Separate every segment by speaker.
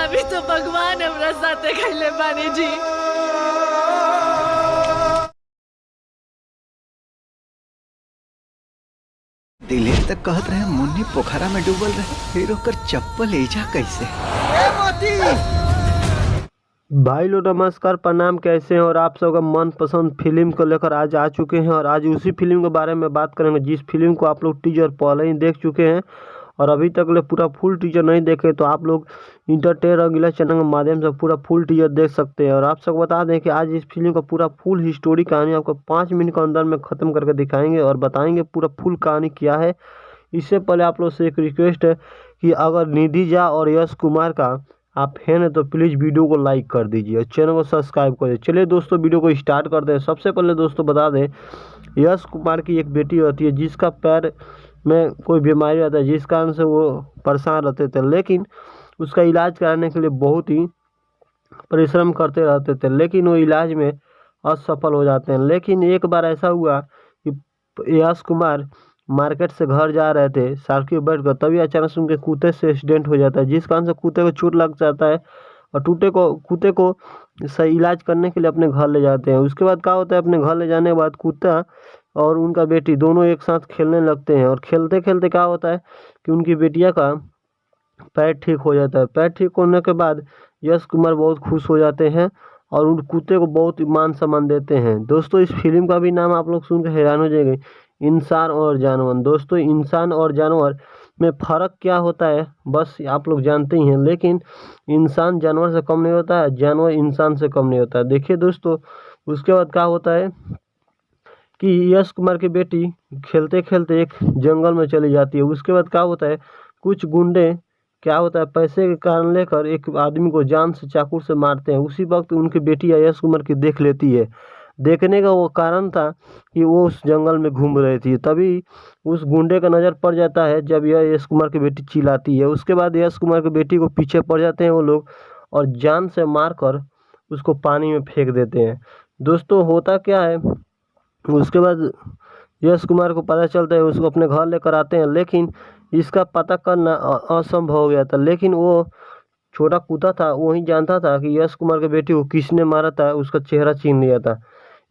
Speaker 1: अभी तो भगवान हमरा साथे खैले बानी जी।
Speaker 2: दिलेर तक कहत रहे मुन्नी पोखरा में डूबल रहे, फिर ओकर चप्पल एजा कैसे?
Speaker 3: भाई लोग नमस्कार प्रणाम, कैसे हैं? और आप सबका मनपसंद फिल्म को लेकर आज आ चुके हैं और आज उसी फिल्म के बारे में बात करेंगे जिस फिल्म को आप लोग टीजर पहले ही देख चुके हैं और अभी तक ले पूरा फुल टीजर नहीं देखे तो आप लोग इंटरटेन रंगीला चैनल के माध्यम से पूरा फुल टीजर देख सकते हैं। और आप सबको बता दें कि आज इस फिल्म का पूरा फुल हिस्टोरी कहानी आपको 5 मिनट के अंदर में ख़त्म करके दिखाएंगे और बताएंगे पूरा फुल कहानी क्या है। इससे पहले आप लोग से एक रिक्वेस्ट है कि अगर निधि झा और यश कुमार का आप फैन है तो प्लीज़ वीडियो को लाइक कर दीजिए और चैनल को सब्सक्राइब कर दीजिए। चलिए दोस्तों वीडियो को स्टार्ट करते हैं। सबसे पहले दोस्तों बता दें, यश कुमार की एक बेटी होती है जिसका पैर में कोई बीमारी रहता है जिस कारण से वो परेशान रहते थे, लेकिन उसका इलाज कराने के लिए बहुत ही परिश्रम करते रहते थे, लेकिन वो इलाज में असफल हो जाते हैं। लेकिन एक बार ऐसा हुआ कि यश कुमार मार्केट से घर जा रहे थे साइकिल बैठ कर, तभी अचानक से उनके कुत्ते से एक्सीडेंट हो जाता है जिस कारण से कुत्ते को चोट लग जाता है और कुत्ते को सही इलाज करने के लिए अपने घर ले जाते हैं। उसके बाद क्या होता है, अपने घर ले जाने के बाद कुत्ता और उनका बेटी दोनों एक साथ खेलने लगते हैं और खेलते खेलते क्या होता है कि उनकी बेटिया का पैर ठीक हो जाता है। पैर ठीक होने के बाद यश कुमार बहुत खुश हो जाते हैं और उन कुत्ते को बहुत मान सम्मान देते हैं। दोस्तों इस फिल्म का भी नाम आप लोग सुन के हैरान हो जाएंगे, इंसान और जानवर। दोस्तों इंसान और जानवर में फ़र्क क्या होता है बस आप लोग जानते ही हैं, लेकिन इंसान जानवर से कम नहीं होता है, जानवर इंसान से कम नहीं होता है। देखिए दोस्तों उसके बाद क्या होता है कि यश कुमार की बेटी खेलते खेलते एक जंगल में चली जाती है। उसके बाद क्या होता है, कुछ गुंडे क्या होता है पैसे के कारण लेकर एक आदमी को जान से चाकू से मारते हैं। उसी वक्त उनकी बेटी यश कुमार की देख लेती है। देखने का वो कारण था कि वो उस जंगल में घूम रही थी, तभी उस गुंडे का नज़र पड़ जाता है जब यह यश कुमार की बेटी चिल्लाती है। उसके बाद यश कुमार की बेटी को पीछे पड़ जाते हैं वो लोग और जान से मारकर उसको पानी में फेंक देते हैं। दोस्तों होता क्या है, उसके बाद यश कुमार को पता चलता है, उसको अपने घर लेकर आते हैं, लेकिन इसका पता करना असंभव हो गया था। लेकिन वो छोटा कुत्ता था वही जानता था कि यश कुमार के बेटी को किसने मारा था, उसका चेहरा छीन लिया था।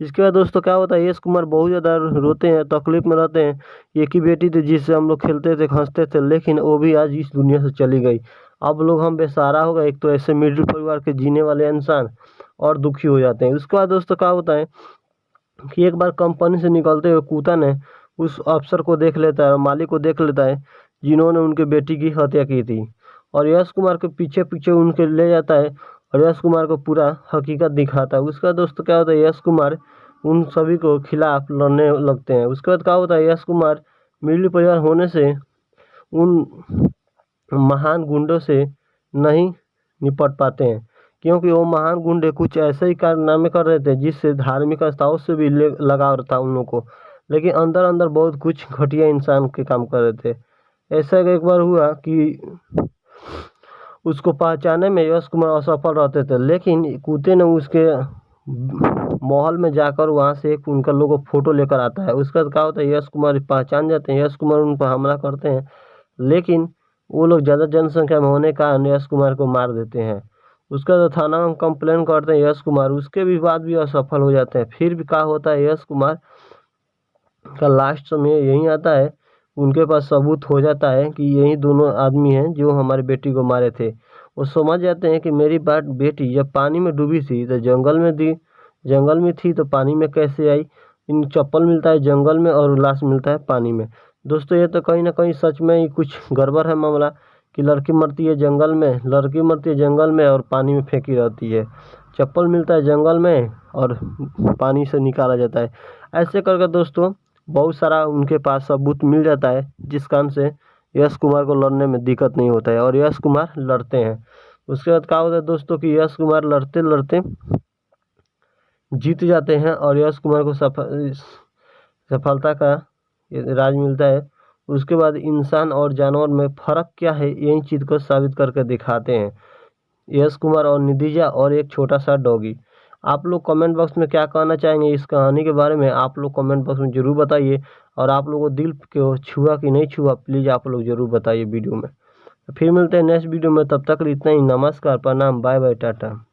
Speaker 3: इसके बाद दोस्तों क्या होता है, यश कुमार बहुत ज़्यादा रोते हैं, तकलीफ में रहते हैं। एक ही बेटी थी जिससे हम लोग खेलते थे हंसते थे, लेकिन वो भी आज इस दुनिया से चली गई। अब लोग हम बेसहारा हो गए। एक तो ऐसे मिडिल परिवार के जीने वाले इंसान और दुखी हो जाते हैं। उसके बाद दोस्तों क्या होता है कि एक बार कंपनी से निकलते हुए कुत्ता ने उस अफसर को देख लेता है, मालिक को देख लेता है जिन्होंने उनके बेटी की हत्या की थी और यश कुमार के पीछे पीछे उनके ले जाता है और यश कुमार को पूरा हकीकत दिखाता है। उसका दोस्तों क्या होता है, यश कुमार उन सभी को खिलाफ लड़ने लगते हैं। उसके बाद क्या होता है, यश कुमार मिडिल परिवार होने से उन महान गुंडों से नहीं निपट पाते हैं, क्योंकि वो महान गुंडे कुछ ऐसे ही कारनामे कर रहे थे जिससे धार्मिक आस्थाओं से भी लगाव था उन लोगों को, लेकिन अंदर अंदर बहुत कुछ घटिया इंसान के काम कर रहे थे। ऐसा एक बार हुआ कि उसको पहचाने में यश कुमार असफल रहते थे, लेकिन कुत्ते ने उसके महल में जाकर वहाँ से एक उनका लोगों फोटो लेकर आता है। उसका क्या होता है, यश कुमार पहचान जाते हैं, यश कुमार उन पर हमला करते हैं, लेकिन वो लोग ज़्यादा जनसंख्या में होने का कारण यश कुमार को मार देते हैं। उसका तो थाना में कंप्लेन करते हैं यश कुमार, उसके भी बाद भी असफल हो जाते हैं। फिर भी क्या होता है, यश कुमार का लास्ट समय यही आता है, उनके पास सबूत हो जाता है कि यही दोनों आदमी हैं जो हमारी बेटी को मारे थे। वो समझ जाते हैं कि मेरी बेटी जब पानी में डूबी थी तो जंगल में थी तो पानी में कैसे आई। इन चप्पल मिलता है जंगल में और लाश मिलता है पानी में। दोस्तों ये तो कहीं ना कहीं सच में ही कुछ गड़बड़ है मामला कि लड़की मरती है जंगल में और पानी में फेंकी रहती है। चप्पल मिलता है जंगल में और पानी से निकाला जाता है। ऐसे करके दोस्तों बहुत सारा उनके पास सबूत मिल जाता है जिस कारण से यश कुमार को लड़ने में दिक्कत नहीं होता है और यश कुमार लड़ते हैं। उसके बाद क्या होता है दोस्तों कि यश कुमार लड़ते लड़ते जीत जाते हैं और यश कुमार को सफलता का राज मिलता है। उसके बाद इंसान और जानवर में फ़र्क क्या है यही चीज़ को साबित करके दिखाते हैं यश कुमार और निधि झा और एक छोटा सा डॉगी। आप लोग कमेंट बॉक्स में क्या कहना चाहेंगे इस कहानी के बारे में, आप लोग कमेंट बॉक्स में ज़रूर बताइए। और आप लोगों को दिल को छुआ कि नहीं छुआ प्लीज़ आप लोग ज़रूर बताइए वीडियो में। फिर मिलते हैं नेक्स्ट वीडियो में, तब तक इतना ही। नमस्कार, प्रणाम, बाय बाय, टाटा।